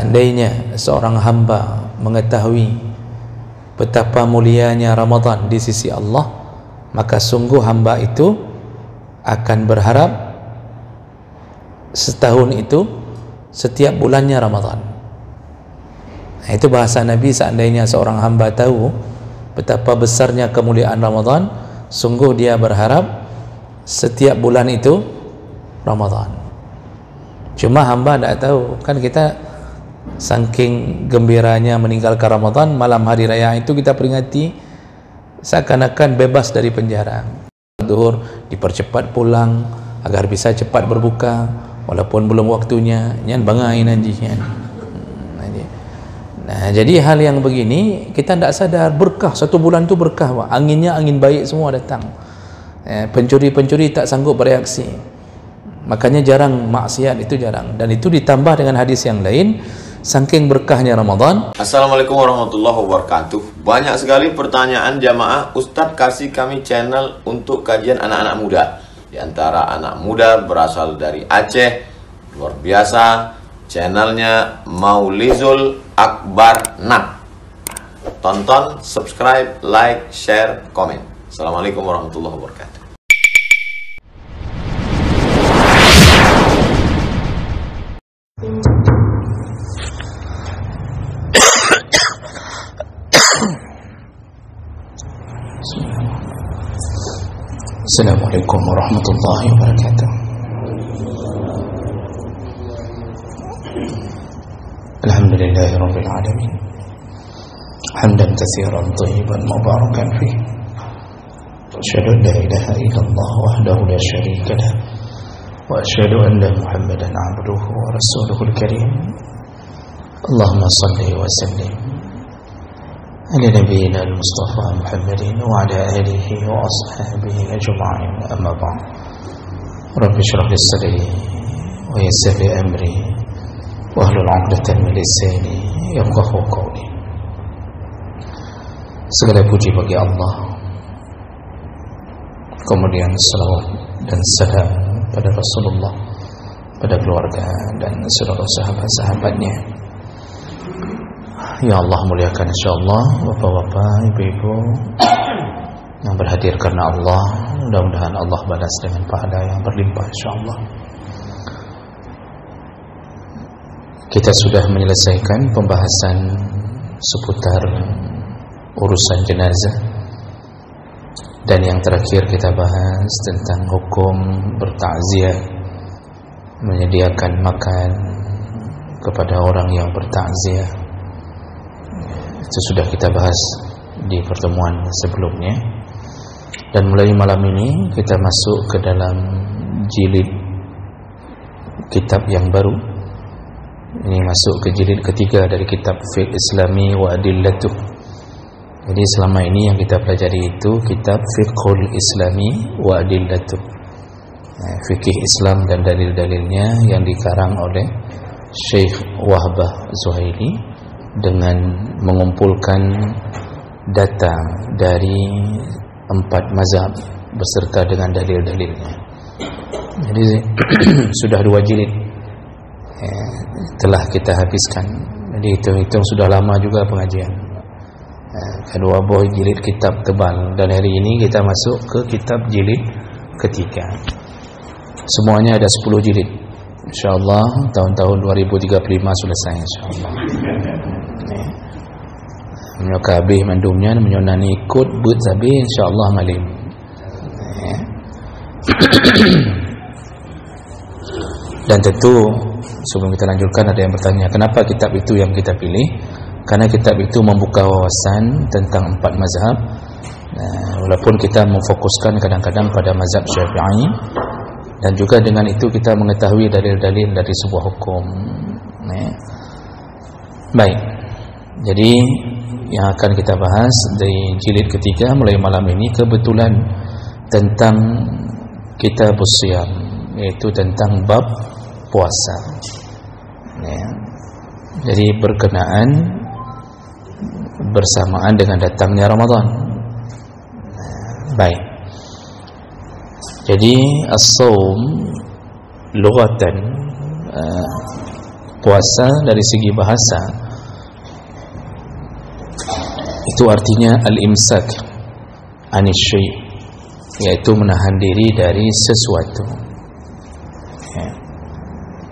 Seandainya seorang hamba mengetahui betapa mulianya Ramadan di sisi Allah, maka sungguh hamba itu akan berharap setahun itu setiap bulannya Ramadan. Nah, itu bahasa Nabi, seandainya seorang hamba tahu betapa besarnya kemuliaan Ramadan, sungguh dia berharap setiap bulan itu Ramadan. Cuma hamba tidak tahu, kan kita saking gembiranya meninggalkan Ramadan, malam hari raya itu kita peringati seakan-akan bebas dari penjara. Zuhur dipercepat pulang agar bisa cepat berbuka walaupun belum waktunya, nyan bangai nanjinya. Nah, jadi hal yang begini kita tidak sadar berkah, satu bulan itu berkah, Pak. Anginnya angin baik semua datang. Pencuri-pencuri tak sanggup bereaksi. Makanya jarang maksiat, itu jarang. Dan itu ditambah dengan hadis yang lain, saking berkahnya Ramadan. Assalamualaikum warahmatullahi wabarakatuh. Banyak sekali pertanyaan jamaah, Ustadz kasih kami channel untuk kajian anak-anak muda. Di antara anak muda berasal dari Aceh, luar biasa. Channelnya Maulizul Akbar Nak. Tonton, subscribe, like, share, komen. Assalamualaikum warahmatullahi wabarakatuh. Assalamualaikum warahmatullahi wabarakatuh. Alhamdulillahi rabbil alamin. Hamdan katsiran thayyiban mubarakan fih. Asyhadu an la ilaha illallah wahdahu la syarika lah wa asyhadu anna Muhammadan 'abduhu wa rasuluhul karim. Allahumma shalli wa sallim على نبينا المصطفى محمد وعلى آله وأصحابه أجمعين. أما بعد، رب اشرح لي صدري ويسر لي أمري واحلل عقدة من لساني يفقهوا قولي. Segala puji bagi Allah, kemudian salawat dan salam pada Rasulullah, pada keluarga dan seluruh sahabat-sahabatnya. Ya Allah, muliakan insyaallah bapak-bapak, ibu-ibu yang berhadir karena Allah. Mudah-mudahan Allah balas dengan pahala yang berlimpah insyaallah. Kita sudah menyelesaikan pembahasan seputar urusan jenazah, dan yang terakhir kita bahas tentang hukum bertakziah, menyediakan makan kepada orang yang bertakziah. Itu sudah kita bahas di pertemuan sebelumnya. Dan mulai malam ini kita masuk ke dalam jilid kitab yang baru. Ini masuk ke jilid ketiga dari kitab Fiqh Islami wa Adillatuh. Jadi selama ini yang kita pelajari itu kitab Fiqhul Islami wa Adillatuh, fikih Islam dan dalil-dalilnya, yang dikarang oleh Syekh Wahbah Zuhaili dengan mengumpulkan data dari 4 mazhab beserta dengan dalil-dalilnya. Jadi sudah 2 jilid telah kita habiskan. Jadi hitung-hitung sudah lama juga pengajian. Kedua buah jilid kitab tebal, dan hari ini kita masuk ke kitab jilid ketiga. Semuanya ada 10 jilid. InsyaAllah tahun-tahun 2035 selesai insyaAllah. Menyokah habis mandumnya, menyonani ikut but habis insyaAllah ngalim. Dan tentu sebelum kita lanjutkan, ada yang bertanya, kenapa kitab itu yang kita pilih? Karena kitab itu membuka wawasan tentang 4 mazhab. Walaupun kita memfokuskan kadang-kadang pada mazhab Syafi'i, dan juga dengan itu kita mengetahui dalil-dalil dari sebuah hukum. Baik, jadi yang akan kita bahas dari jilid ketiga mulai malam ini kebetulan tentang Kitabus Shiyam, yaitu tentang bab puasa. Jadi berkenaan bersamaan dengan datangnya Ramadan. Baik. Jadi as-shaum lughatan Puasa dari segi bahasa itu artinya al-imsak anis syai', yaitu menahan diri dari sesuatu. Ya.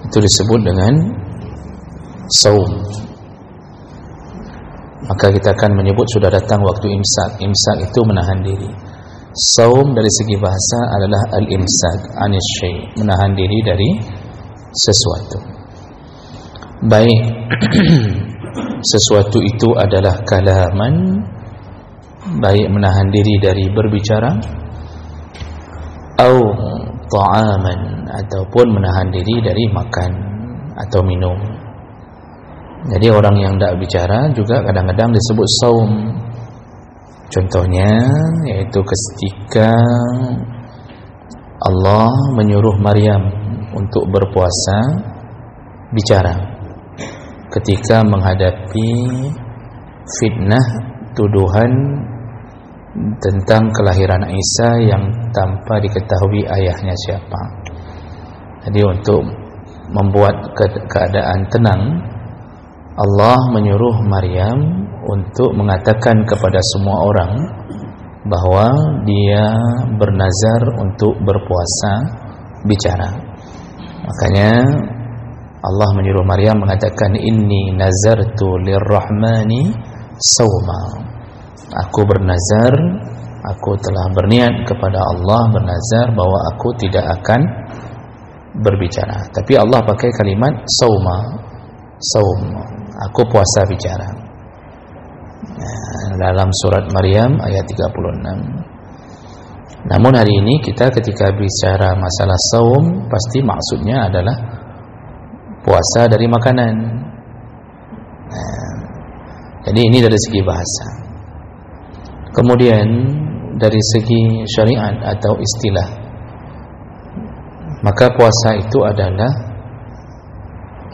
Itu disebut dengan saum. Maka kita akan menyebut sudah datang waktu imsak. Imsak itu menahan diri. Saum dari segi bahasa adalah al-imsak anis syai', menahan diri dari sesuatu. Baik sesuatu itu adalah kalaman, baik menahan diri dari berbicara, atau ta'aman, ataupun menahan diri dari makan atau minum. Jadi orang yang tidak bicara juga kadang-kadang disebut saum. Contohnya yaitu ketika Allah menyuruh Maryam untuk berpuasa bicara ketika menghadapi fitnah tuduhan tentang kelahiran Isa yang tanpa diketahui ayahnya siapa. Jadi untuk membuat keadaan tenang, Allah menyuruh Maryam untuk mengatakan kepada semua orang bahwa dia bernazar untuk berpuasa bicara. Makanya Allah menyuruh Maryam mengatakan, inni nazartu lirrahmani sawma. Aku bernazar, aku telah berniat kepada Allah, bernazar bahwa aku tidak akan berbicara. Tapi Allah pakai kalimat sawma, saum, aku puasa bicara. Dalam surat Maryam ayat 36. Namun hari ini kita ketika bicara masalah saum, pasti maksudnya adalah puasa dari makanan. Jadi ini dari segi bahasa. Kemudian dari segi syariat atau istilah, maka puasa itu adalah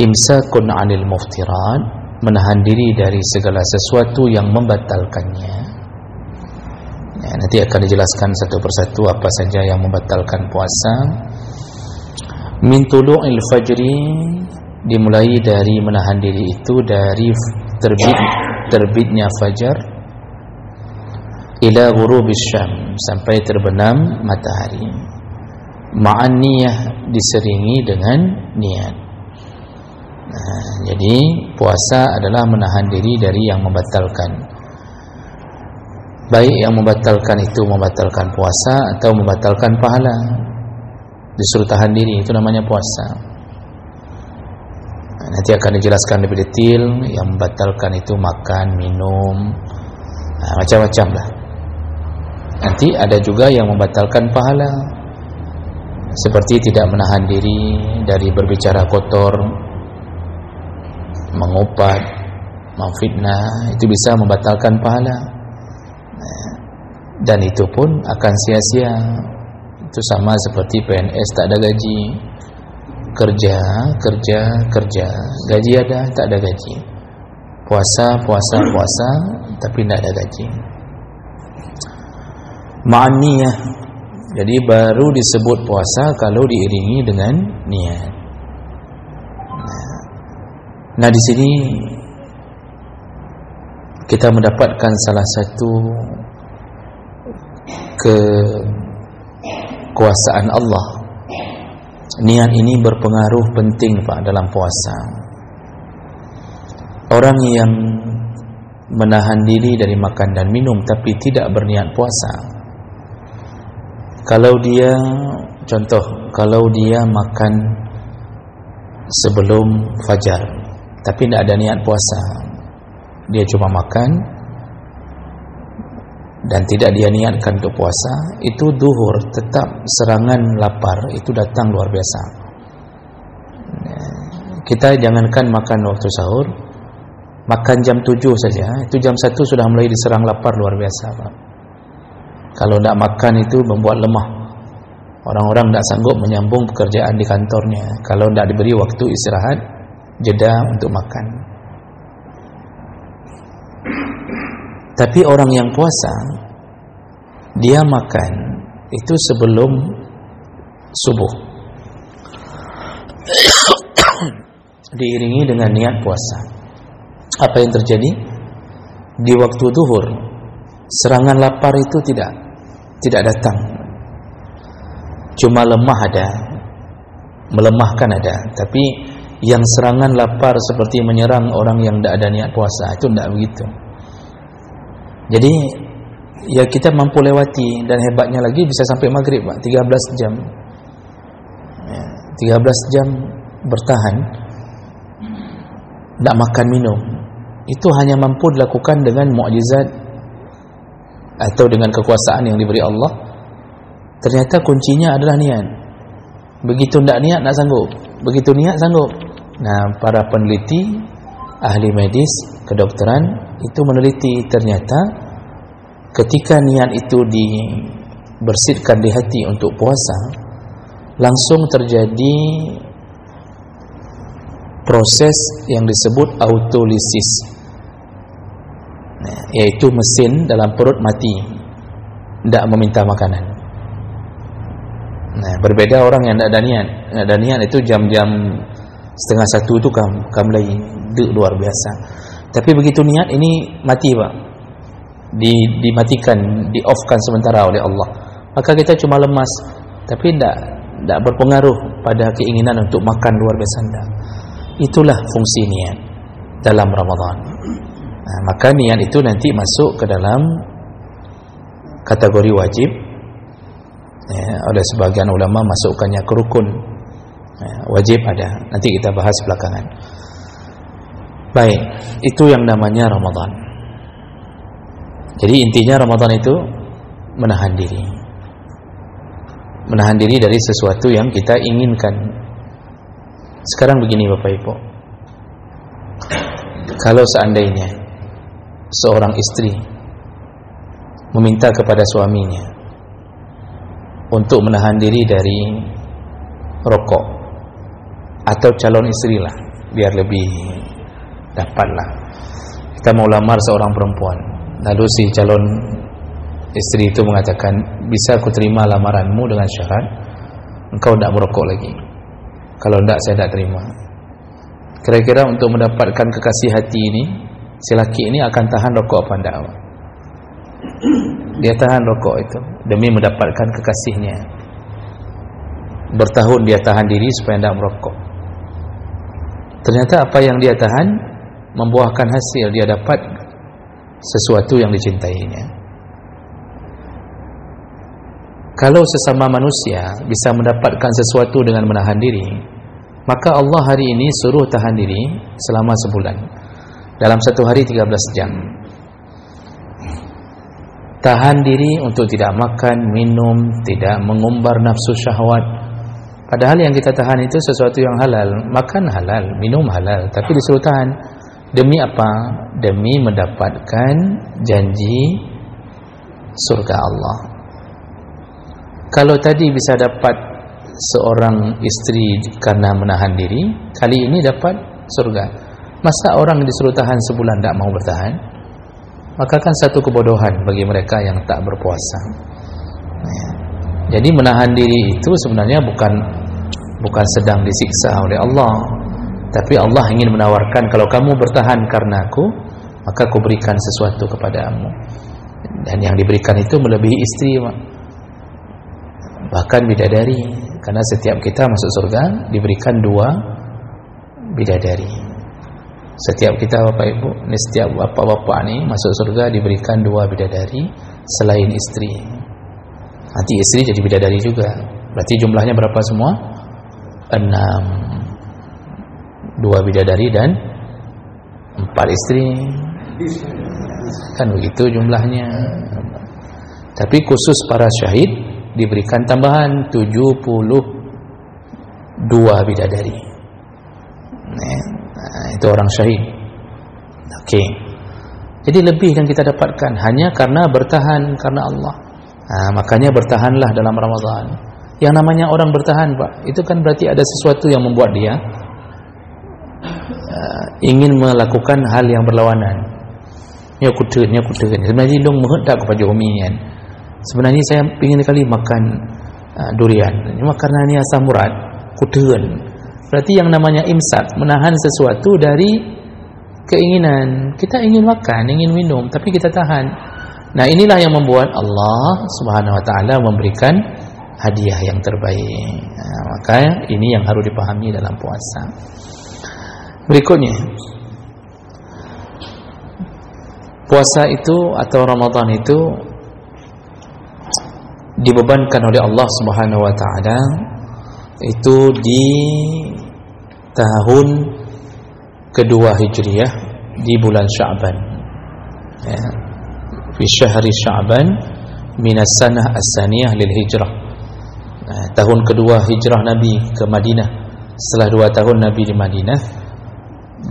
imsakun 'anil muftirat, menahan diri dari segala sesuatu yang membatalkannya. Nanti akan dijelaskan satu persatu apa saja yang membatalkan puasa. Min tulu'il fajri, dimulai dari menahan diri itu dari terbitnya fajar, ila ghurubis syam, sampai terbenam matahari. Ma'an niyah, diseringi dengan niat. Jadi puasa adalah menahan diri dari yang membatalkan. Baik yang membatalkan itu membatalkan puasa atau membatalkan pahala, disuruh tahan diri, itu namanya puasa. Nanti akan dijelaskan lebih detail. Yang membatalkan itu makan, minum, macam-macam lah. Nanti ada juga yang membatalkan pahala, seperti tidak menahan diri dari berbicara kotor, mengupat, memfitnah, itu bisa membatalkan pahala. Dan itu pun akan sia-sia. Itu sama seperti PNS tak ada gaji, kerja, gaji ada, tak ada gaji. Puasa, tapi tidak ada gaji. Ma'niyah, jadi baru disebut puasa kalau diiringi dengan niat. Nah, di sini kita mendapatkan salah satu kekuasaan Allah. Niat ini berpengaruh penting Pak dalam puasa. Orang yang menahan diri dari makan dan minum tapi tidak berniat puasa, kalau dia makan sebelum fajar tapi tidak ada niat puasa, dia cuma makan dan tidak dia niatkan untuk puasa, itu duhur tetap serangan lapar itu datang luar biasa. Kita jangankan makan waktu sahur, makan jam 7 saja, itu jam 1 sudah mulai diserang lapar luar biasa Pak. Kalau tidak makan itu membuat lemah. Orang-orang tidak sanggup menyambung pekerjaan di kantornya kalau tidak diberi waktu istirahat, jeda untuk makan. Tapi orang yang puasa, dia makan itu sebelum subuh. diiringi dengan niat puasa. Apa yang terjadi? Di waktu zuhur, serangan lapar itu tidak datang. Cuma lemah ada, melemahkan ada, tapi yang serangan lapar seperti menyerang orang yang tidak ada niat puasa itu tidak begitu. Jadi ya kita mampu lewati, dan hebatnya lagi bisa sampai maghrib, Pak, 13 jam. 13 jam bertahan, tidak makan minum. Itu hanya mampu dilakukan dengan mukjizat atau dengan kekuasaan yang diberi Allah. Ternyata kuncinya adalah niat. Begitu tidak niat, tak sanggup. Begitu niat, sanggup. Nah, para peneliti, ahli medis, kedokteran itu meneliti, ternyata ketika niat itu dibersihkan di hati untuk puasa, langsung terjadi proses yang disebut autolisis, yaitu mesin dalam perut mati, tidak meminta makanan. Nah, berbeda orang yang tidak ada niat. Ada niat itu jam-jam 12:30 itu kamlai luar biasa. Tapi begitu niat ini mati, Pak. Dimatikan, di-off-kan sementara oleh Allah. Maka kita cuma lemas, tapi tidak berpengaruh pada keinginan untuk makan luar biasa. Itulah fungsi niat dalam Ramadan. Nah, maka niat itu nanti masuk ke dalam kategori wajib. Ya, oleh sebagian ulama masukkannya ke rukun. Ya, wajib ada, nanti kita bahas belakangan. Baik, itu yang namanya Ramadan. Jadi intinya Ramadan itu menahan diri. Menahan diri dari sesuatu yang kita inginkan. Sekarang begini Bapak Ibu, kalau seandainya seorang istri meminta kepada suaminya untuk menahan diri dari rokok, atau calon istri lah, biar lebih dapatlah. Kita mau lamar seorang perempuan, lalu si calon istri itu mengatakan, bisa aku terima lamaranmu dengan syarat engkau tidak merokok lagi. Kalau tidak, saya tidak terima. Kira-kira untuk mendapatkan kekasih hati ini, si laki ini akan tahan rokok apa tidak? Dia tahan rokok itu demi mendapatkan kekasihnya. Bertahun dia tahan diri supaya tidak merokok. Ternyata apa yang dia tahan membuahkan hasil, dia dapat sesuatu yang dicintainya. Kalau sesama manusia bisa mendapatkan sesuatu dengan menahan diri, maka Allah hari ini suruh tahan diri selama sebulan, dalam satu hari 13 jam. Tahan diri untuk tidak makan, minum, tidak mengumbar nafsu syahwat. Padahal yang kita tahan itu sesuatu yang halal. Makan halal, minum halal, tapi disuruh tahan. Demi apa? Demi mendapatkan janji surga Allah. Kalau tadi bisa dapat seorang istri karena menahan diri, kali ini dapat surga. Masa orang disuruh tahan sebulan tidak mau bertahan? Maka kan satu kebodohan bagi mereka yang tak berpuasa. Jadi menahan diri itu sebenarnya bukan sedang disiksa oleh Allah, tapi Allah ingin menawarkan, kalau kamu bertahan karena aku, maka aku berikan sesuatu kepadamu. Dan yang diberikan itu melebihi istri, bahkan bidadari, karena setiap kita masuk surga diberikan 2 bidadari. Setiap kita Bapak Ibu, ini setiap bapak-bapak ini masuk surga diberikan 2 bidadari selain istri. Nanti istri jadi bidadari juga. Berarti jumlahnya berapa semua? 6. 2 bidadari dan 4 istri. Kan begitu jumlahnya. Tapi khusus para syahid diberikan tambahan 72 bidadari. Nah, itu orang syahid. Okey. Jadi lebih yang kita dapatkan hanya karena bertahan karena Allah. Nah, makanya bertahanlah dalam Ramadan. Yang namanya orang bertahan, Pak, itu kan berarti ada sesuatu yang membuat dia ingin melakukan hal yang berlawanan. Nya kuteun. Sebenarnya long menghendak kepada umi kan. Sebenarnya saya ingin sekali makan durian. Cuma karena ni asam urat, kuteun. Berarti yang namanya imsak, menahan sesuatu dari keinginan. Kita ingin makan, ingin minum, tapi kita tahan. Nah, inilah yang membuat Allah Subhanahu wa taala memberikan hadiah yang terbaik. Nah, maka ini yang harus dipahami dalam puasa. Berikutnya, puasa itu atau Ramadan itu dibebankan oleh Allah Subhanahu wa taala itu di tahun kedua Hijriah di bulan Sya'ban. Ya. Fi syahri Sya'ban minas sanah as-saniyah lil hijrah. Nah, tahun kedua hijrah Nabi ke Madinah. Setelah 2 tahun Nabi di Madinah,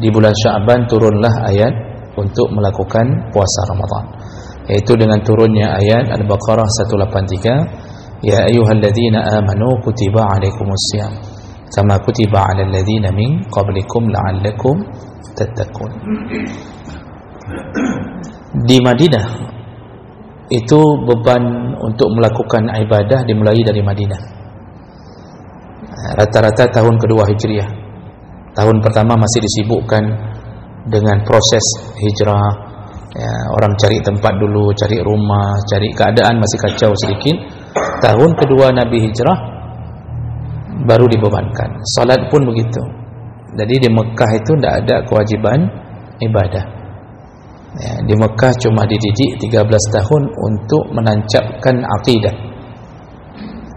di bulan Sya'ban turunlah ayat untuk melakukan puasa Ramadan, yaitu dengan turunnya ayat Al-Baqarah 183, ya ayyuhalladzina amanu kutiba alaikumusiyam kama kutiba alal ladzina min qablikum la'allakum tattaqun. Di Madinah itu beban untuk melakukan ibadah dimulai dari Madinah. Rata-rata tahun kedua Hijriah. Tahun pertama masih disibukkan dengan proses hijrah, ya, orang cari tempat dulu, cari rumah, cari keadaan masih kacau sedikit. Tahun kedua Nabi hijrah baru dibebankan. Salat pun begitu. Jadi di Mekah itu tidak ada kewajiban ibadah. Ya, di Mekah cuma dididik 13 tahun untuk menancapkan akidah.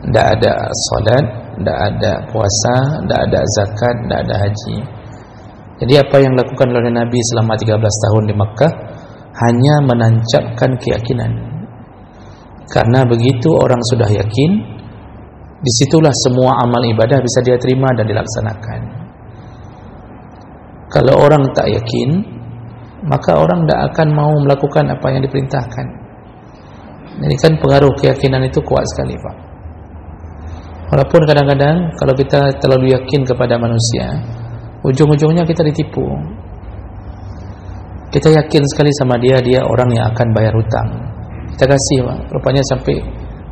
Tidak ada salat, tidak ada puasa, tidak ada zakat, tidak ada haji. Jadi apa yang dilakukan oleh Nabi selama 13 tahun di Mekah hanya menancapkan keyakinan. Karena begitu orang sudah yakin, disitulah semua amal ibadah bisa dia terima dan dilaksanakan. Kalau orang tak yakin, maka orang tidak akan mau melakukan apa yang diperintahkan. Jadi kan pengaruh keyakinan itu kuat sekali, Pak. Walaupun kadang-kadang kalau kita terlalu yakin kepada manusia, ujung-ujungnya kita ditipu. Kita yakin sekali sama dia orang yang akan bayar hutang. Kita kasih, Pak. Rupanya sampai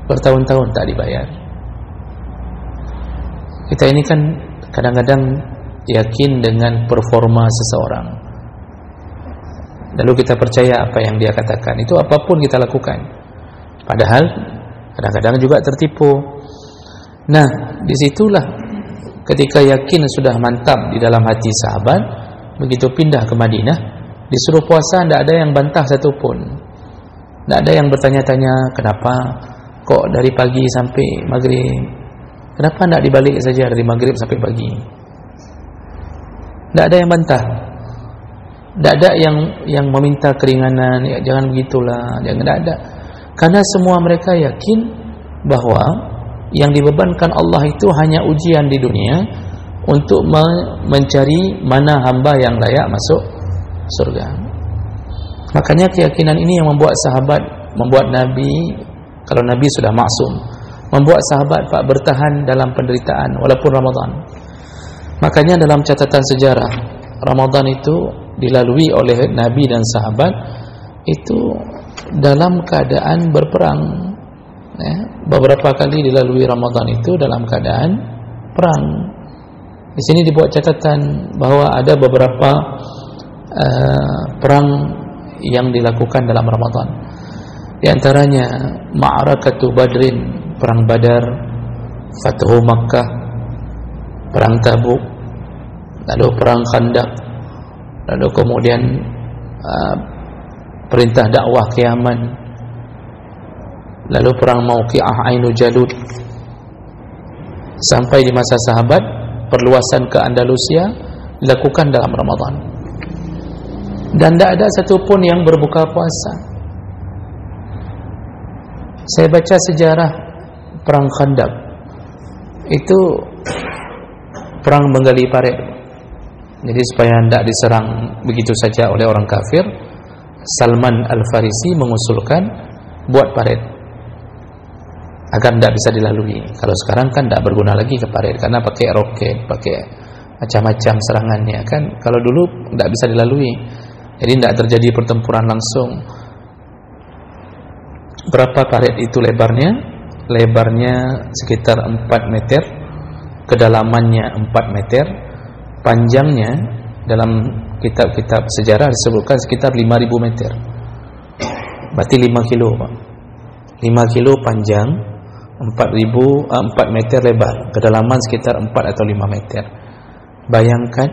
bertahun-tahun tak dibayar. Kita ini kan kadang-kadang yakin dengan performa seseorang, lalu kita percaya apa yang dia katakan. Itu apapun kita lakukan. Padahal kadang-kadang juga tertipu. Nah, disitulah ketika yakin sudah mantap di dalam hati sahabat, begitu pindah ke Madinah, disuruh puasa, tidak ada yang bantah satupun. Tidak ada yang bertanya-tanya kenapa kok dari pagi sampai maghrib, kenapa tidak dibalik saja dari maghrib sampai pagi. Tidak ada yang bantah. Tidak ada yang meminta keringanan, ya, jangan begitulah, jangan, tidak ada. Karena semua mereka yakin bahwa yang dibebankan Allah itu hanya ujian di dunia untuk mencari mana hamba yang layak masuk surga. Makanya keyakinan ini yang membuat sahabat, membuat Nabi, kalau Nabi sudah maksum, membuat sahabat Pak bertahan dalam penderitaan walaupun Ramadan. Makanya dalam catatan sejarah, Ramadan itu dilalui oleh Nabi dan sahabat itu dalam keadaan berperang. Ya, beberapa kali dilalui Ramadan itu dalam keadaan perang. Di sini dibuat catatan bahwa ada beberapa perang yang dilakukan dalam Ramadan. Di antaranya Ma'rakatu Badrin, perang Badar, Fathu Makkah, perang Tabuk, lalu perang Khandaq, lalu kemudian perintah dakwah ke Yaman, lalu perang Mauqi'ah Ainu Jalud, sampai di masa sahabat perluasan ke Andalusia dilakukan dalam Ramadan. Dan tidak ada satupun yang berbuka puasa. Saya baca sejarah perang Khandaq, itu perang menggali parit. Jadi supaya tidak diserang begitu saja oleh orang kafir, Salman Al-Farisi mengusulkan buat parit agar tidak bisa dilalui. Kalau sekarang kan tidak berguna lagi ke parit karena pakai roket, pakai macam-macam serangannya kan. Kalau dulu tidak bisa dilalui, jadi tidak terjadi pertempuran langsung. Berapa parit itu lebarnya? Lebarnya sekitar 4 meter, kedalamannya 4 meter, panjangnya dalam kitab-kitab sejarah disebutkan sekitar 5.000 meter. Berarti 5 kilo Pak. 5 kilo panjang, 4 meter lebar, kedalaman sekitar 4 atau 5 meter. Bayangkan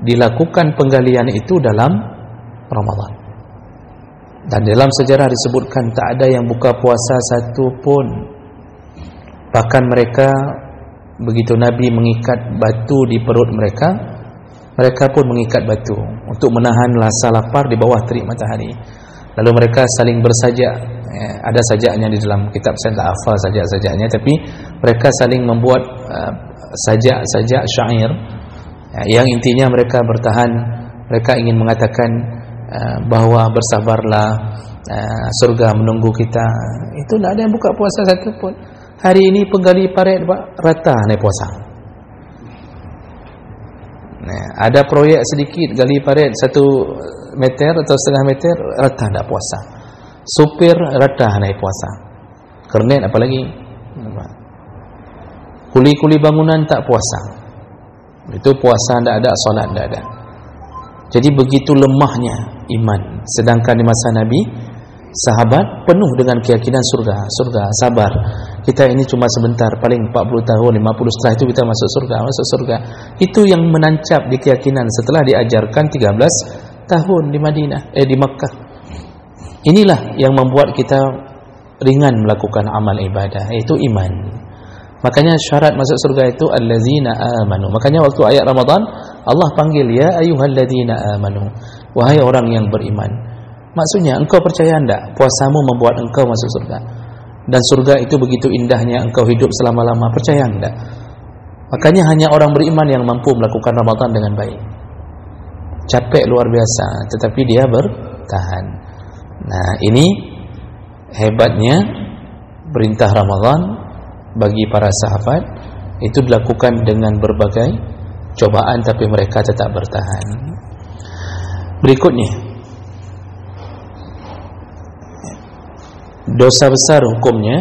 dilakukan penggalian itu dalam Ramadan. Dan dalam sejarah disebutkan tak ada yang buka puasa satu pun. Bahkan mereka, begitu Nabi mengikat batu di perut mereka, mereka pun mengikat batu untuk menahan rasa lapar di bawah terik matahari. Lalu mereka saling bersajak. Ada sajaknya di dalam kitab, saya tak hafal sajak-sajaknya, tapi mereka saling membuat sajak-sajak syair yang intinya mereka bertahan. Mereka ingin mengatakan bahawa bersabarlah, surga menunggu kita. Itu tak ada yang buka puasa satu pun. Hari ini penggali parit Pak, rata naik puasa. Ada proyek sedikit gali parit 1 meter atau setengah meter, rata tak puasa. Supir rata naik puasa. Kernet apalagi, kuli-kuli bangunan tak puasa. Itu puasa tak ada, solat tak ada. Jadi begitu lemahnya iman. Sedangkan di masa Nabi, sahabat penuh dengan keyakinan surga, sabar. Kita ini cuma sebentar, paling 40 tahun, 50, setelah itu kita masuk surga. Itu yang menancap di keyakinan setelah diajarkan 13 tahun di Madinah, di Makkah. Inilah yang membuat kita ringan melakukan amal ibadah, yaitu iman. Makanya syarat masuk surga itu allazina amanu. Makanya waktu ayat Ramadan Allah panggil ya ayyuhalladzina amanu, wahai orang yang beriman. Maksudnya engkau percaya enggak puasamu membuat engkau masuk surga? Dan surga itu begitu indahnya, engkau hidup selama-lama, percaya enggak? Makanya hanya orang beriman yang mampu melakukan Ramadan dengan baik. Capek luar biasa, tetapi dia bertahan. Nah, ini hebatnya perintah Ramadan bagi para sahabat. Itu dilakukan dengan berbagai cobaan, tapi mereka tetap bertahan. Berikutnya, dosa besar hukumnya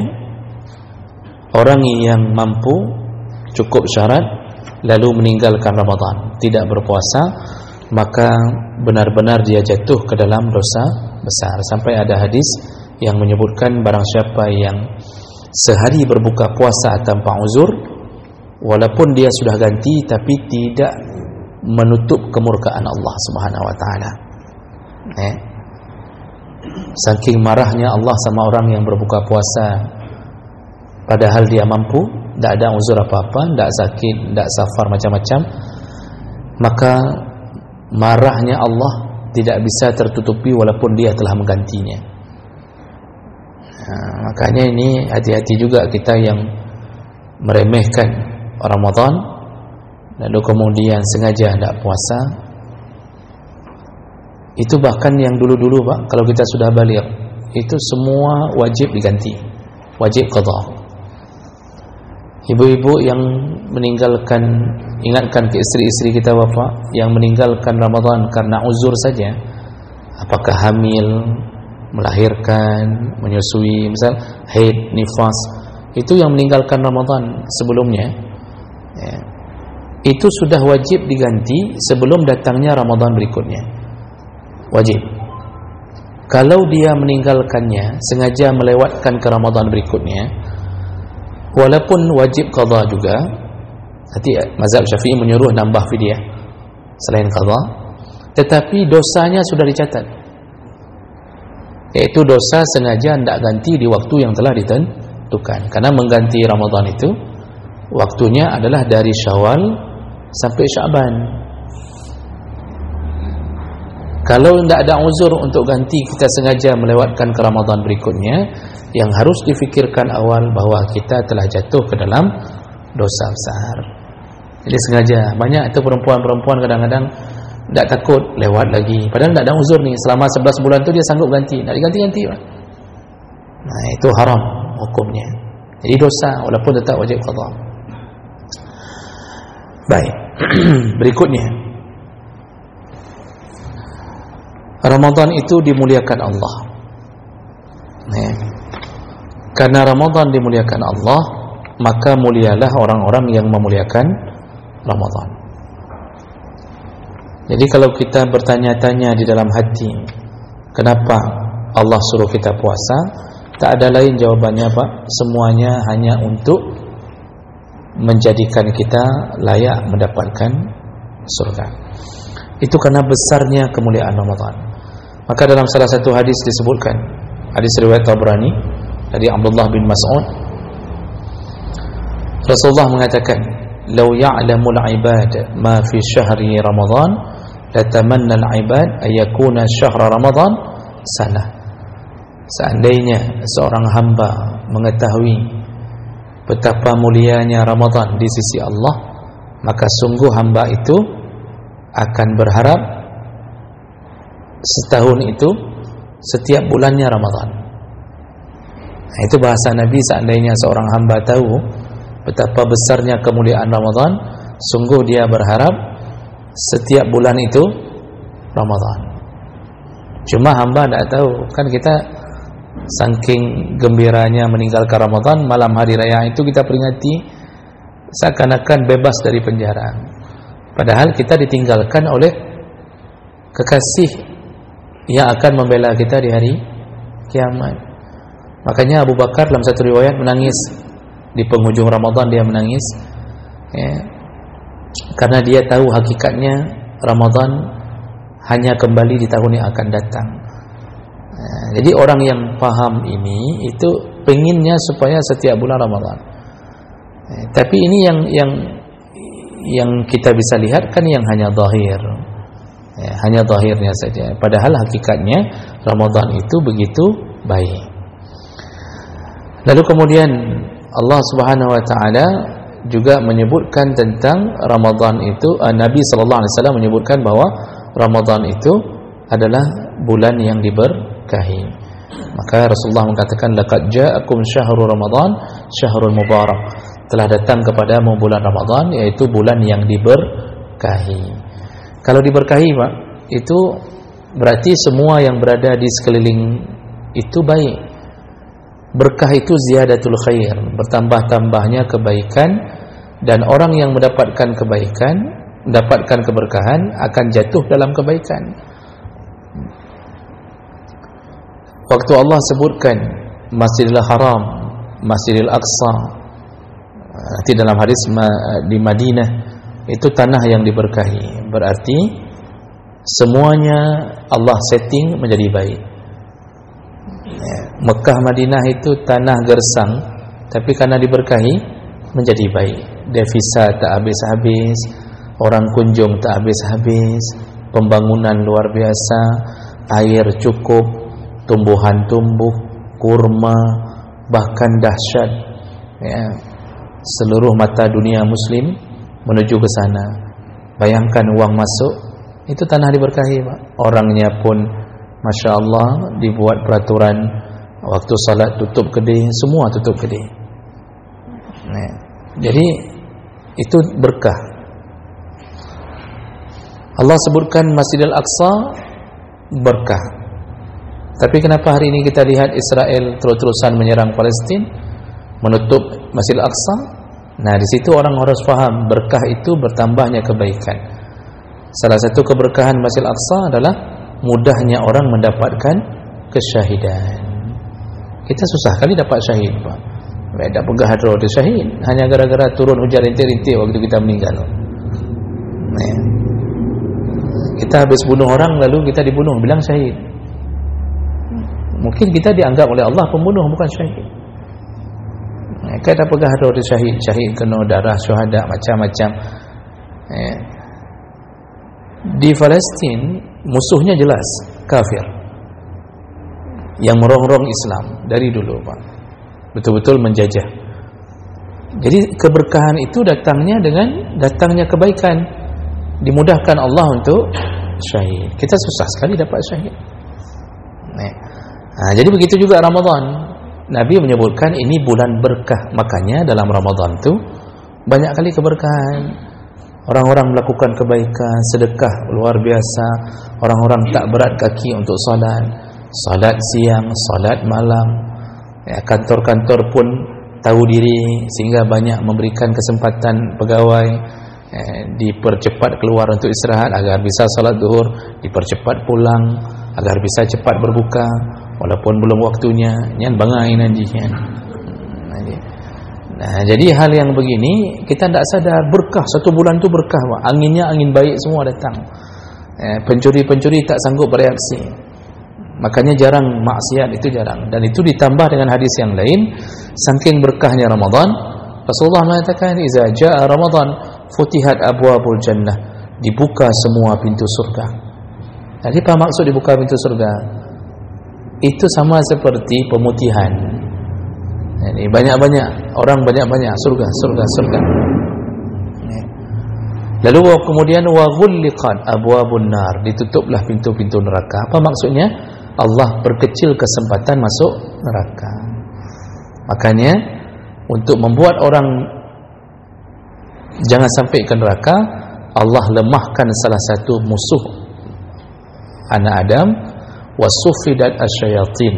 orang yang mampu cukup syarat lalu meninggalkan Ramadan, tidak berpuasa, maka benar-benar dia jatuh ke dalam dosa besar. Sampai ada hadis yang menyebutkan barang siapa yang sehari berbuka puasa tanpa uzur, walaupun dia sudah ganti, tapi tidak menutup kemurkaan Allah Subhanahu wa taala. Saking marahnya Allah sama orang yang berbuka puasa padahal dia mampu, tidak ada uzur apa-apa, tidak sakit, tidak safar macam-macam, maka marahnya Allah tidak bisa tertutupi walaupun dia telah menggantinya. Makanya ini hati-hati juga kita yang meremehkan Ramadan lalu kemudian sengaja tidak puasa. Itu bahkan yang dulu-dulu Pak, kalau kita sudah baligh, itu semua wajib diganti, wajib qadha. Ibu-ibu yang meninggalkan, ingatkan ke istri-istri kita Bapak yang meninggalkan Ramadan karena uzur saja, apakah hamil, melahirkan, menyusui, misal haid, nifas, itu yang meninggalkan Ramadan sebelumnya, itu sudah wajib diganti sebelum datangnya Ramadan berikutnya. Wajib. Kalau dia meninggalkannya sengaja melewatkan ke Ramadan berikutnya, walaupun wajib qadha juga, nanti mazhab Syafi'i menyuruh nambah fidyah selain qadha, tetapi dosanya sudah dicatat, yaitu dosa sengaja tidak ganti di waktu yang telah ditentukan. Karena mengganti Ramadan itu waktunya adalah dari Syawal sampai Sya'ban. Kalau tidak ada uzur untuk ganti, kita sengaja melewatkan ke Ramadan berikutnya, yang harus difikirkan awal bahwa kita telah jatuh ke dalam dosa besar. Jadi sengaja. Banyak itu perempuan-perempuan kadang-kadang tidak takut lewat lagi, padahal tidak ada uzur nih, selama 11 bulan tu dia sanggup ganti, nak diganti-ganti. Nah, itu haram hukumnya. Jadi dosa walaupun tetap wajib qadha. Baik. Berikutnya, Ramadan itu dimuliakan Allah. Karena Ramadan dimuliakan Allah, maka mulialah orang-orang yang memuliakan Ramadan. Jadi kalau kita bertanya-tanya di dalam hati, kenapa Allah suruh kita puasa, tak ada lain jawabannya Pak, semuanya hanya untuk menjadikan kita layak mendapatkan surga. Itu karena besarnya kemuliaan Ramadan. Maka dalam salah satu hadis disebutkan, hadis riwayat Tabrani dari Abdullah bin Mas'ud, Rasulullah mengatakan, "Lau ya'lamul 'ibad ma fi syahri Ramadan, latamanna al-'ibad ay yakuna syahra Ramadan sanah." Seandainya seorang hamba mengetahui betapa mulianya Ramadan di sisi Allah, maka sungguh hamba itu akan berharap setahun itu setiap bulannya Ramadan. Nah, itu bahasa Nabi, seandainya seorang hamba tahu betapa besarnya kemuliaan Ramadan, sungguh dia berharap setiap bulan itu Ramadan. Cuma hamba tidak tahu, kan kita saking gembiranya meninggalkan Ramadan, malam hari raya itu kita peringati seakan-akan bebas dari penjara, padahal kita ditinggalkan oleh kekasih yang akan membela kita di hari kiamat. Makanya Abu Bakar dalam satu riwayat menangis di penghujung Ramadan, dia menangis ya, karena dia tahu hakikatnya Ramadan hanya kembali di tahun yang akan datang. Jadi orang yang paham ini itu penginnya supaya setiap bulan Ramadan. Tapi ini yang kita bisa lihat kan yang hanya zahir, hanya zahirnya saja. Padahal hakikatnya Ramadan itu begitu baik. Lalu kemudian Allah Subhanahu wa taala juga menyebutkan tentang Ramadan itu, Nabi sallallahu alaihi wasallam menyebutkan bahwa Ramadan itu adalah bulan yang diberkahi. Maka Rasulullah mengatakan, laqad ja'akum syahrul Ramadan syahrul mubarak. Telah datang kepadamu bulan Ramadan, yaitu bulan yang diberkahi. Kalau diberkahi Pak, itu berarti semua yang berada di sekeliling itu baik. Berkah itu ziyadatul khair, bertambah-tambahnya kebaikan, dan orang yang mendapatkan kebaikan, mendapatkan keberkahan akan jatuh dalam kebaikan. Waktu Allah sebutkan Masjidil Haram, Masjidil Aqsa, nanti dalam hadis di Madinah itu tanah yang diberkahi, berarti semuanya Allah setting menjadi baik. Mekah Madinah itu tanah gersang, tapi karena diberkahi menjadi baik. Devisa tak habis-habis, orang kunjung tak habis-habis, pembangunan luar biasa, air cukup, tumbuhan tumbuh, kurma, bahkan dahsyat ya. Seluruh mata dunia muslim menuju ke sana. Bayangkan uang masuk, itu tanah diberkahi Pak. Orangnya pun Masya Allah dibuat peraturan, waktu salat tutup kedai, semua tutup kedai. Nah, jadi itu berkah. Allah sebutkan Masjidil Aqsa berkah. Tapi kenapa hari ini kita lihat Israel terus-terusan menyerang Palestin, menutup Masjidil Aqsa? Nah, di situ orang harus faham berkah itu bertambahnya kebaikan. Salah satu keberkahan Masjidil Aqsa adalah mudahnya orang mendapatkan kesyahidan. Kita susah kali dapat syahid Pak. Tak pegah hadro dia syahid hanya gara-gara turun hujan rintik-rintik waktu kita meninggal. Nah, kita habis bunuh orang lalu kita dibunuh, bilang syahid. Mungkin kita dianggap oleh Allah pembunuh, bukan syahid. Kita pegah hadro dia syahid, syahid kena darah syuhada macam-macam. Di Palestin musuhnya jelas kafir yang merongrong Islam dari dulu Pak, betul-betul menjajah. Jadi keberkahan itu datangnya dengan datangnya kebaikan, dimudahkan Allah untuk syahid. Kita susah sekali dapat syahid. Nah, jadi begitu juga Ramadan. Nabi menyebutkan ini bulan berkah, makanya dalam Ramadan itu banyak kali keberkahan. Orang-orang melakukan kebaikan, sedekah luar biasa. Orang-orang tak berat kaki untuk salat, salat siang, salat malam. Ya, kantor-kantor pun tahu diri sehingga banyak memberikan kesempatan pegawai dipercepat keluar untuk istirahat agar bisa salat zuhur, dipercepat pulang agar bisa cepat berbuka walaupun belum waktunya. Nyan bangai nanti kan. Nah, jadi hal yang begini kita tidak sadar berkah, 1 bulan itu berkah, anginnya angin baik semua datang. Pencuri-pencuri tak sanggup bereaksi. Makanya jarang maksiat, itu jarang. Dan itu ditambah dengan hadis yang lain, saking berkahnya Ramadan, Rasulullah mengatakan iza jaa Ramadan futihat abwabul jannah, dibuka semua pintu surga. Jadi apa maksud dibuka pintu surga? Itu sama seperti pemutihan. Jadi banyak-banyak orang, banyak-banyak surga. Lalu kemudian wa ghulliqat abwabun nar, ditutuplah pintu-pintu neraka. Apa maksudnya? Allah perkecil kesempatan masuk neraka. Makanya untuk membuat orang jangan sampai ke neraka, Allah lemahkan salah satu musuh anak Adam, wasufidat asyayatin,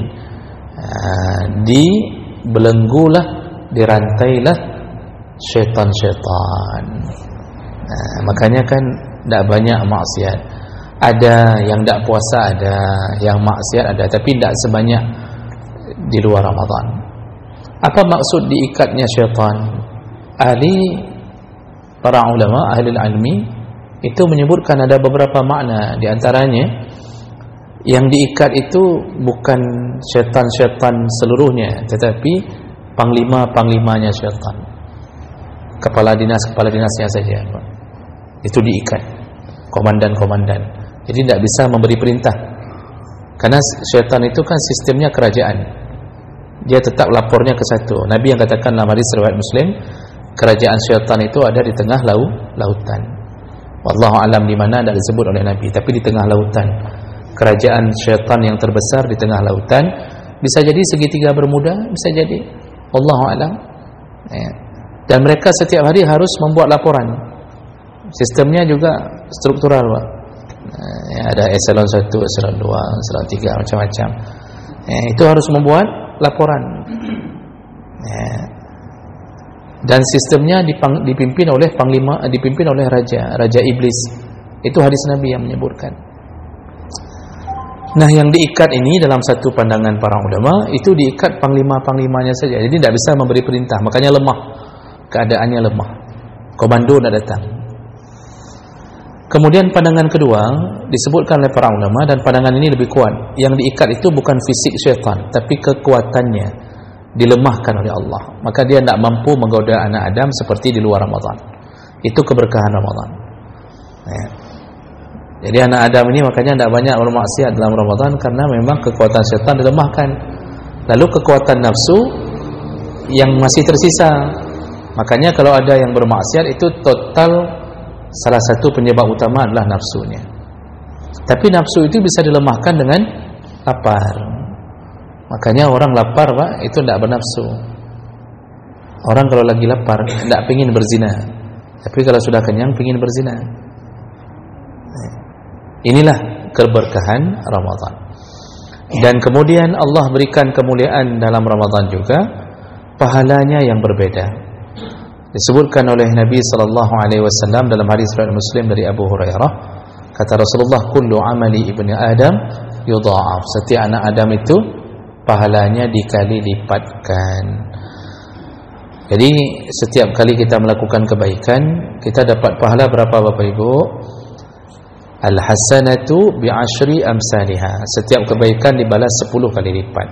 dibelenggulah, dirantailah syaitan-syaitan. Makanya kan tidak banyak maksiat. Ada yang tidak puasa, ada yang maksiat ada, tapi tidak sebanyak di luar Ramadan. Apa maksud diikatnya syaitan? Para ulama, ahli ilmi itu menyebutkan ada beberapa makna. Di antaranya yang diikat itu bukan syaitan-syaitan seluruhnya, tetapi panglima-panglimanya syaitan, kepala dinasnya saja. Itu diikat, komandan-komandan. Jadi tidak bisa memberi perintah, karena syaitan itu kan sistemnya kerajaan. Dia tetap lapornya ke satu. Nabi yang katakan dalam hadis riwayat Muslim, kerajaan syaitan itu ada di tengah lautan. Wallahu alam di mana tidak disebut oleh Nabi, tapi di tengah lautan. Kerajaan syaitan yang terbesar di tengah lautan, bisa jadi segitiga Bermuda, bisa jadi, wallahu alam. Dan mereka setiap hari harus membuat laporan. Sistemnya juga struktural, Pak. Ada eselon 1, eselon 2, eselon 3, macam-macam. Itu harus membuat laporan. Dan sistemnya dipimpin oleh panglima, dipimpin oleh raja iblis. Itu hadis Nabi yang menyebutkan. Nah, yang diikat ini dalam satu pandangan para ulama, itu diikat panglima-panglimanya saja. Jadi tidak bisa memberi perintah, makanya lemah. Keadaannya lemah. Komando tidak datang. Kemudian pandangan kedua disebutkan oleh para ulama, dan pandangan ini lebih kuat. Yang diikat itu bukan fisik syaitan, tapi kekuatannya dilemahkan oleh Allah. Maka dia tidak mampu menggoda anak Adam seperti di luar Ramadan. Itu keberkahan Ramadan. Jadi anak Adam ini makanya tidak banyak bermaksiat dalam Ramadan, karena memang kekuatan syaitan dilemahkan. Lalu kekuatan nafsu yang masih tersisa. Makanya kalau ada yang bermaksiat itu total, salah satu penyebab utama adalah nafsunya. Tapi nafsu itu bisa dilemahkan dengan lapar. Makanya orang lapar, Pak, itu tidak bernafsu. Orang kalau lagi lapar tidak ingin berzina, tapi kalau sudah kenyang ingin berzina. Inilah keberkahan Ramadan. Dan kemudian Allah berikan kemuliaan dalam Ramadan juga, pahalanya yang berbeda. Disebutkan oleh Nabi SAW dalam hadis riwayat Muslim dari Abu Hurairah, kata Rasulullah, kullu amali ibni Adam yudha'af. Setiap anak Adam itu pahalanya dikali lipatkan. Jadi setiap kali kita melakukan kebaikan, kita dapat pahala berapa, Bapak Ibu? Al-hasanatu bi'ashri amsalha. Setiap kebaikan dibalas 10 kali lipat.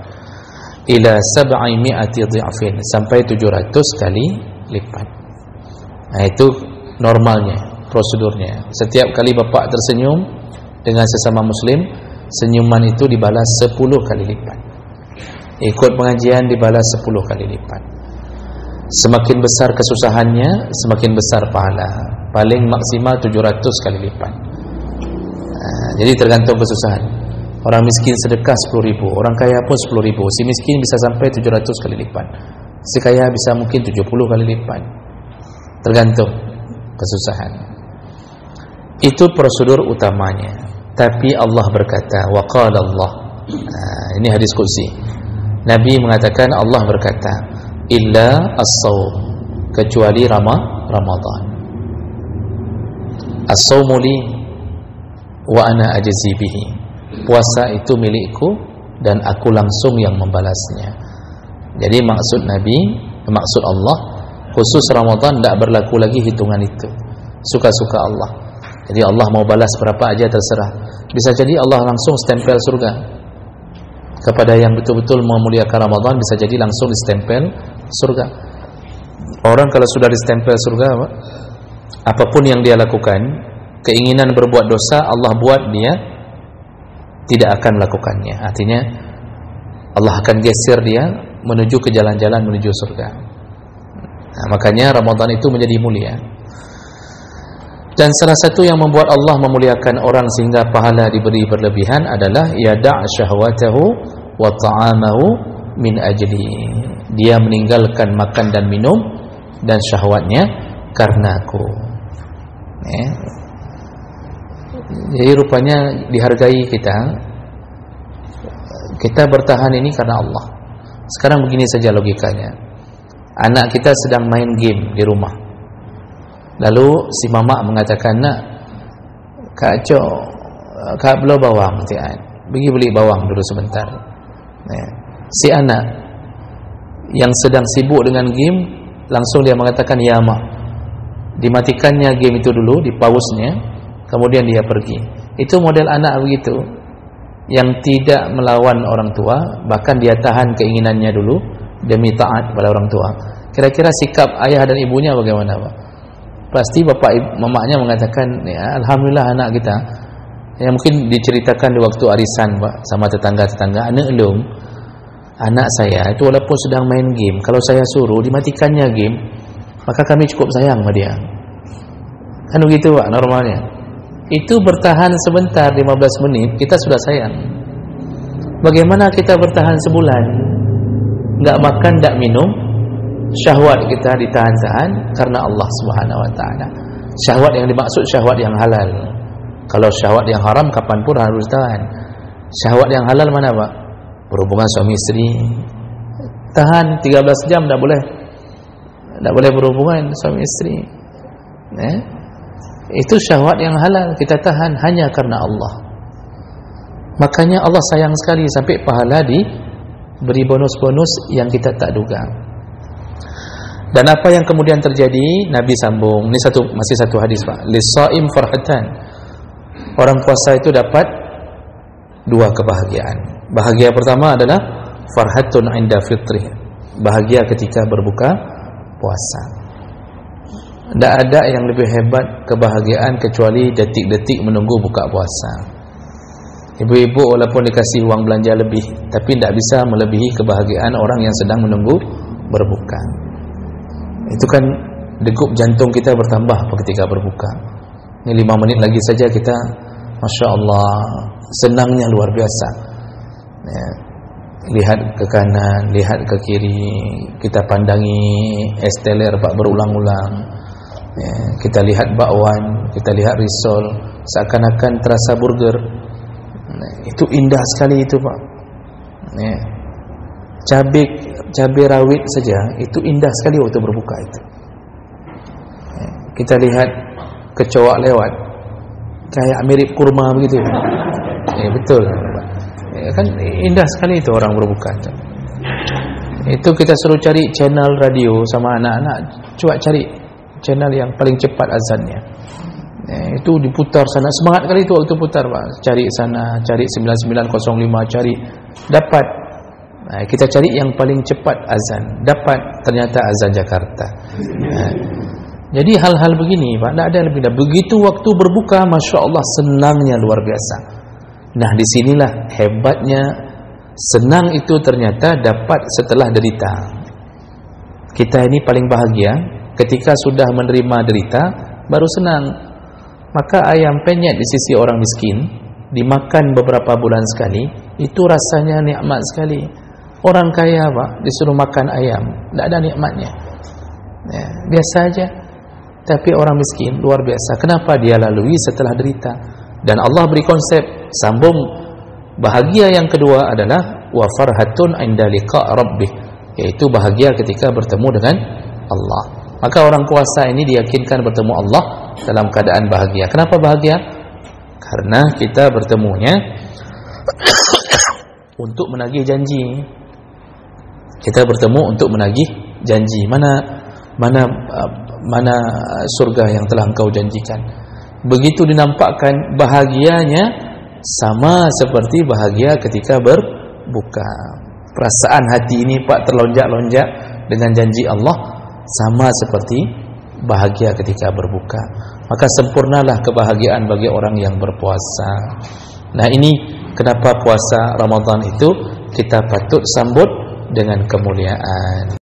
Ila 700 dhi'fin, sampai 700 kali lipat. Nah, itu normalnya, prosedurnya. Setiap kali Bapak tersenyum dengan sesama muslim, senyuman itu dibalas 10 kali lipat. Ikut pengajian dibalas 10 kali lipat. Semakin besar kesusahannya, semakin besar pahala. Paling maksimal 700 kali lipat. Jadi tergantung kesusahan. Orang miskin sedekah 10.000, orang kaya pun 10.000. Si miskin bisa sampai 700 kali lipat. Si kaya bisa mungkin 70 kali lipat. Tergantung kesusahan. Itu prosedur utamanya. Tapi Allah berkata, wa qala Allah. Ini hadis qudsi. Nabi mengatakan, Allah berkata, illa as-shaum, kecuali Ramadan. As-shaumu li wa ana ajzi bihi. Puasa itu milikku dan aku langsung yang membalasnya. Jadi maksud Nabi, maksud Allah, khusus Ramadan tidak berlaku lagi hitungan itu. Suka-suka Allah. Jadi Allah mau balas berapa aja terserah. Bisa jadi Allah langsung stempel surga. Kepada yang betul-betul memuliakan Ramadan bisa jadi langsung distempel surga. Orang kalau sudah distempel surga, apapun yang dia lakukan, keinginan berbuat dosa Allah buat dia tidak akan melakukannya. Artinya Allah akan geser dia menuju ke jalan-jalan menuju surga. Nah, makanya Ramadan itu menjadi mulia. Dan salah satu yang membuat Allah memuliakan orang sehingga pahala diberi berlebihan adalah yada' syahwatahu wa ta'amahu min ajli. Dia meninggalkan makan dan minum dan syahwatnya karena aku. Jadi rupanya dihargai kita bertahan ini karena Allah. Sekarang begini saja logikanya. Anak kita sedang main game di rumah. Lalu si mamak mengatakan, nak, Kak Cok, Kak belum bawang, pergi beli bawang dulu sebentar. Si anak yang sedang sibuk dengan game, langsung dia mengatakan, ya mak. Dimatikannya game itu dulu, dipausnya, kemudian dia pergi. Itu model anak begitu, yang tidak melawan orang tua, bahkan dia tahan keinginannya dulu demi taat pada orang tua. Kira-kira sikap ayah dan ibunya bagaimana, Pak? Pasti bapak mamaknya mengatakan, ya, alhamdulillah anak kita. Yang mungkin diceritakan di waktu arisan, Pak, sama tetangga-tetangga, anak saya itu walaupun sedang main game, kalau saya suruh dimatikannya game, maka kami cukup sayang sama dia. Kan begitu, Pak, normalnya. Itu bertahan sebentar 15 menit kita sudah sayang. Bagaimana kita bertahan sebulan? Enggak makan, enggak minum, syahwat kita ditahan-tahan karena Allah Subhanahu wa taala. Syahwat yang dimaksud syahwat yang halal. Kalau syahwat yang haram kapanpun harus tahan. Syahwat yang halal mana, Pak? Berhubungan suami istri. Tahan 13 jam enggak boleh. Enggak boleh berhubungan suami istri. Itu syahwat yang halal kita tahan hanya karena Allah. Makanya Allah sayang sekali sampai pahala diberi bonus-bonus yang kita tak duga. Dan apa yang kemudian terjadi? Nabi sambung. Ini masih satu hadis, Pak. Lis-shaim farhatan. Orang puasa itu dapat dua kebahagiaan. Bahagia pertama adalah farhatun 'inda fitrih. Bahagia ketika berbuka puasa. Tidak ada yang lebih hebat kebahagiaan kecuali detik-detik menunggu buka puasa. Ibu-ibu walaupun dikasih uang belanja lebih, tapi tidak bisa melebihi kebahagiaan orang yang sedang menunggu berbuka. Itu kan degup jantung kita bertambah ketika berbuka. Ini 5 menit lagi saja kita, Masya Allah, senangnya luar biasa. Ya, lihat ke kanan, lihat ke kiri, kita pandangi esteller Pak berulang-ulang. Ya, kita lihat bakwan, kita lihat risol, seakan-akan terasa burger. Nah, itu indah sekali itu, Pak. Ya. Cabai rawit saja itu indah sekali waktu berbuka itu. Ya. Kita lihat kecoak lewat, kayak mirip kurma begitu. Ya, betul. Ya, kan indah sekali itu orang berbuka. Itu kita suruh cari channel radio sama anak-anak, coba cari channel yang paling cepat azannya. Itu diputar sana, semangat kali itu waktu putar, Pak. Cari sana, cari 9905, cari dapat. Nah, kita cari yang paling cepat azan, dapat ternyata azan Jakarta. Nah, jadi hal-hal begini, Pak, tidak ada yang lebih. Begitu waktu berbuka, Masya Allah, senangnya luar biasa. Nah, disinilah hebatnya. Senang itu ternyata dapat setelah derita. Kita ini paling bahagia ketika sudah menerima derita, baru senang. Maka ayam penyet di sisi orang miskin, dimakan beberapa bulan sekali, itu rasanya nikmat sekali. Orang kaya, Pak, disuruh makan ayam, tidak ada nikmatnya. Ya, biasa aja. Tapi orang miskin luar biasa. Kenapa dia lalui setelah derita? Dan Allah beri konsep sambung. Bahagia yang kedua adalah wa farhatun 'inda liqa' rabbih. yaitu bahagia ketika bertemu dengan Allah. Maka orang puasa ini diyakinkan bertemu Allah dalam keadaan bahagia. Kenapa bahagia? Karena kita bertemunya untuk menagih janji. Kita bertemu untuk menagih janji. Mana surga yang telah engkau janjikan. Begitu dinampakkan bahagianya sama seperti bahagia ketika berbuka. Perasaan hati ini Pak terlonjak-lonjak dengan janji Allah sama seperti bahagia ketika berbuka. Maka sempurnalah kebahagiaan bagi orang yang berpuasa. Nah, ini kenapa puasa Ramadan itu kita patut sambut dengan kemuliaan.